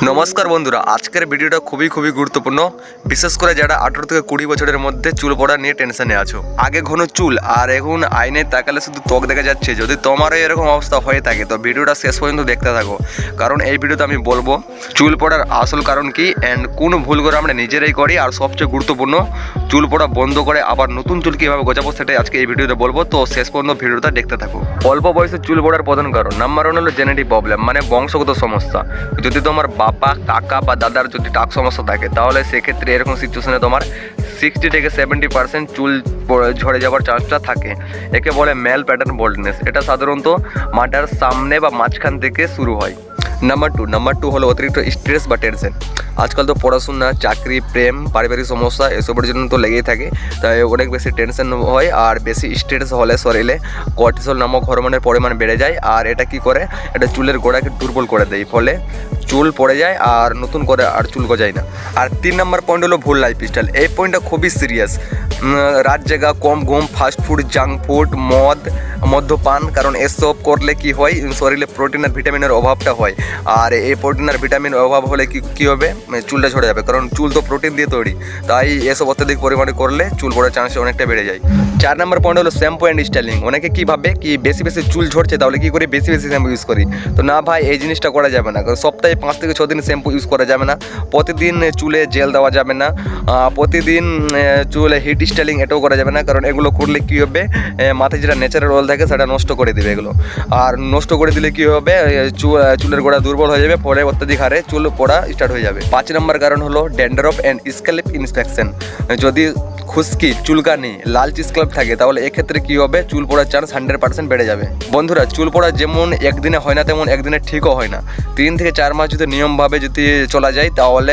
নমস্কার বন্ধুরা, আজকের ভিডিওটা খুবই গুরুত্বপূর্ণ। বিশেষ করে যারা 18 থেকে 20 বছরের মধ্যে চুল পড়া নিয়ে টেনশনে আছো। আগে ঘন চুল আর এখন আয়নায় তাকালে শুধু ত্বক দেখা যাচ্ছে। যদি তোমারও এরকম অবস্থা হয়ে থাকে তো ভিডিওটা শেষ পর্যন্ত দেখতে থাকো, কারণ এই ভিডিওতে আমি বলবো চুল পড়ার আসল কারণ কি অ্যান্ড কোন ভুল করে আমরা নিজেরাই করি, আর সবচেয়ে গুরুত্বপূর্ণ চুল পড়া বন্ধ করে আবার নতুন চুল কীভাবে গজাবো সেটাই আজকে এই ভিডিওতে বলবো। তো শেষ পর্যন্ত ভিডিওটা দেখতে থাকো। অল্প বয়সে চুল পড়ার প্রধান কারণ নাম্বার 1 হলো জেনেটিক প্রবলেম, মানে বংশগত সমস্যা। যদি তোমার বাবা, কাকা বা দাদার যদি টাক সমস্যা থাকে তাহলে সেক্ষেত্রে এরকম সিচুয়েশনে তোমার 60 থেকে 70% চুল ঝরে যাওয়ার চান্সটা থাকে। একে বলে মেল প্যাটার্ন বল্ডনেস। এটা সাধারণত মাথার সামনে বা মাঝখান থেকে শুরু হয়। নাম্বার টু হলো অতিরিক্ত স্ট্রেস বা টেনশন। আজকাল তো পড়াশোনা, চাকরি, প্রেম, পারিবারিক সমস্যা এসবের জন্য তো লেগেই থাকে, তাই অনেক বেশি টেনশন হয়। আর বেশি স্ট্রেস হলে শরীরে কর্টিসল নামক হরমোনের পরিমাণ বেড়ে যায়, আর এটা কি করে, এটা চুলের গোড়াকে দুর্বল করে দেয়, ফলে চুল পড়ে যায় আর নতুন করে আর চুল গজায় না। আর 3 নম্বর পয়েন্ট হলো ভুল লাইফস্টাইল। এই পয়েন্টটা খুবই সিরিয়াস। রাত জাগা, কম ঘুম, ফাস্টফুড, জাঙ্ক ফুড, মদ্যপান, কারণ এসব করলে কি হয়, শরীরে প্রোটিন আর ভিটামিনের অভাবটা হয়। আর এই প্রোটিন আর ভিটামিন অভাব হলে কি হবে, চুলটা ঝরে যাবে, কারণ চুল তো প্রোটিন দিয়ে তৈরি। তাই এসব অত্যাধিক পরিমাণে করলে চুল পড়ার চান্স অনেকটা বেড়ে যায়। 4 নম্বর পয়েন্ট হলো শ্যাম্পু অ্যান্ড স্টাইলিং। অনেকে কি ভাবে কি বেশি চুল ঝরছে তাহলে কি করে বেশি শ্যাম্পু ইউজ করি। তো না ভাই, এই জিনিসটা করা যাবে না। কারণ সপ্তাহে 5 থেকে 6 দিন শ্যাম্পু ইউজ করা যাবে না। প্রতিদিন চুলে জেল দেওয়া যাবে না। প্রতিদিন চুলে হিট স্টাইলিং এটাও করা যাবে না, কারণ এগুলো করলে কী হবে, মাথায় যেটা ন্যাচারাল অয়েল থাকে সেটা নষ্ট করে দেবে এগুলো। আর নষ্ট করে দিলে কী হবে, চুলের গোড়া দুর্বল হয়ে যাবে, পরে অত্যাধিক হারে চুল পড়া স্টার্ট হয়ে যাবে। 5 নম্বর কারণ হলো ড্যান্ড্রফ অ্যান্ড স্ক্যাল্প ইনফেকশন। যদি খুশকি, চুলকানি, লাল স্ক্যাল্প থাকে তাহলে এক্ষেত্রে কী হবে, চুল পড়ার চান্স 100% বেড়ে যাবে। বন্ধুরা, চুল পড়া যেমন একদিনে হয় না তেমন একদিনে ঠিকও হয় না। 3 থেকে 4 মাস যদি নিয়মভাবে যদি চলা যায় তাহলে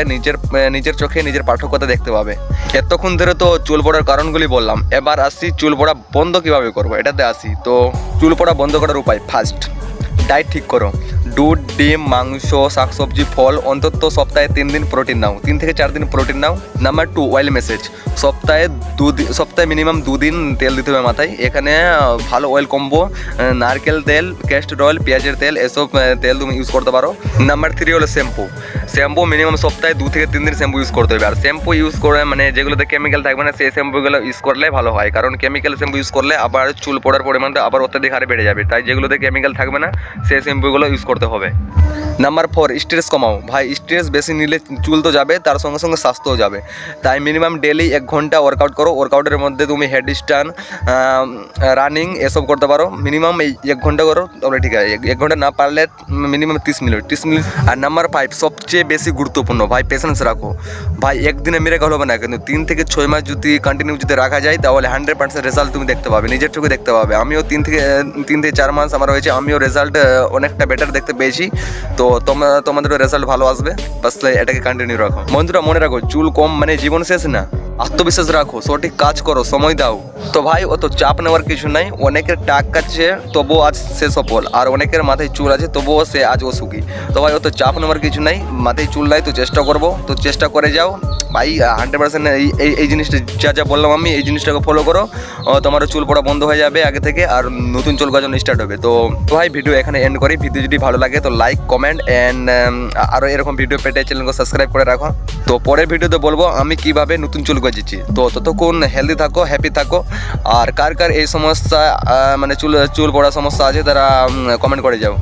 নিজের চোখে নিজের পার্থক্যতা দেখতে পাবে। এতক্ষণ ধরে তো চুল পড়ার কারণগুলি বললাম, এবার আসি চুল পড়া বন্ধ কীভাবে করবো এটাতে আসি। তো চুল পড়া বন্ধ করার উপায়, ফার্স্ট ডায়েট ঠিক করো। দুধ, ডিম, মাংস, শাকসবজি, ফল, অন্তত সপ্তাহে 3 দিন প্রোটিন নাও, 3 থেকে 4 দিন প্রোটিন নাও। Number 2 oil massage. সপ্তাহে মিনিমাম 2 দিন তেল দিতে হবে মাথায়। এখানে ভালো অয়েল কম্বো, নারকেল তেল, ক্যাস্টর অয়েল, পেঁয়াজের তেল, এসব তেল তুমি ইউজ করতে পারো। নাম্বার 3 হলো শ্যাম্পু মিনিমাম সপ্তাহে 2 থেকে 3 দিন শ্যাম্পু ইউজ করতে হবে। আর শ্যাম্পু ইউজ করে মানে যেগুলোতে কেমিক্যাল থাকবে না সেই শ্যাম্পুগুলো ইউজ করলে ভালো হয়, কারণ কেমিক্যাল শ্যাম্পু ইউজ করলে আবার চুল পড়ার পরিমাণটা আবার অত্যাধিক হারে বেড়ে যাবে। তাই যেগুলোতে কেমিক্যাল থাকবে না সেই শ্যাম্পুগুলো ইউজ করতে হবে। নাম্বার 4 স্ট্রেস কমাও। ভাই, স্ট্রেস বেশি নিলে চুল তো যাবে, তার সঙ্গে সঙ্গে স্বাস্থ্যও যাবে। তাই মিনিমাম ডেলি 1 ঘন্টা ওয়ার্কআউট করো। ওয়ার্কআউটের মধ্যে তুমি হেড স্ট্যান্ড, রানিং এসব করতে পারো। মিনিমাম 1 ঘন্টা করো তাহলে ঠিক আছে। 1 ঘন্টা না পারলে মিনিমাম 30 মিনিট। আর নাম্বার 5 সবচেয়ে বেশি গুরুত্বপূর্ণ, ভাই পেশেন্স রাখো। ভাই একদিনে মিরাকল হবে না, কিন্তু 3 থেকে 6 মাস যদি কন্টিনিউ যদি রাখা যায় তাহলে 100% রেজাল্ট তুমি দেখতে পাবে, নিজের চোখে দেখতে পাবে। আমিও 3 থেকে 4 মাস আমার হয়েছে, আমিও রেজাল্ট অনেকটা বেটার দেখতে পেয়েছি। তো তোমাদেরও রেজাল্ট ভালো আসবে, বাস এটাকে কন্টিনিউ রাখো। বন্ধুরা মনে রাখো, চুল কম মানে জীবন শেষ না। আত্মবিশ্বাস রাখো, সঠিক কাজ করো, সময় দাও। তো ভাই অত চাপ নেওয়ার কিছু নাই। অনেকের টাকা আছে তবুও আজ সে সফল, আর অনেকের মাথায় চুল আছে তবুও সে আজ অসুখী। তো ভাই অত চাপ নেওয়ার কিছু নাই। মাথায় চুল নাই তো চেষ্টা করবো, তো চেষ্টা করে যাও ভাই। 100% এই জিনিসটা যা বললাম আমি, এই জিনিসটাকে ফলো করো, তোমারও চুল পড়া বন্ধ হয়ে যাবে আগে থেকে, আর নতুন চুল গজানো স্টার্ট হবে। তো ভাই ভিডিও এখানে এন্ড করি। ভিডিও যদি ভালো লাগে তো লাইক, কমেন্ট অ্যান্ড আরও এরকম ভিডিও পেতে চ্যানেলকে সাবস্ক্রাইব করে রাখো। তো পরের ভিডিওতে বলবো আমি কিভাবে নতুন চুল গজিয়েছি। তো ততক্ষণ হেলদি থাকো, হ্যাপি থাকো। আর কার এই সমস্যা মানে চুল পড়ার সমস্যা আছে তারা কমেন্ট করে যাও।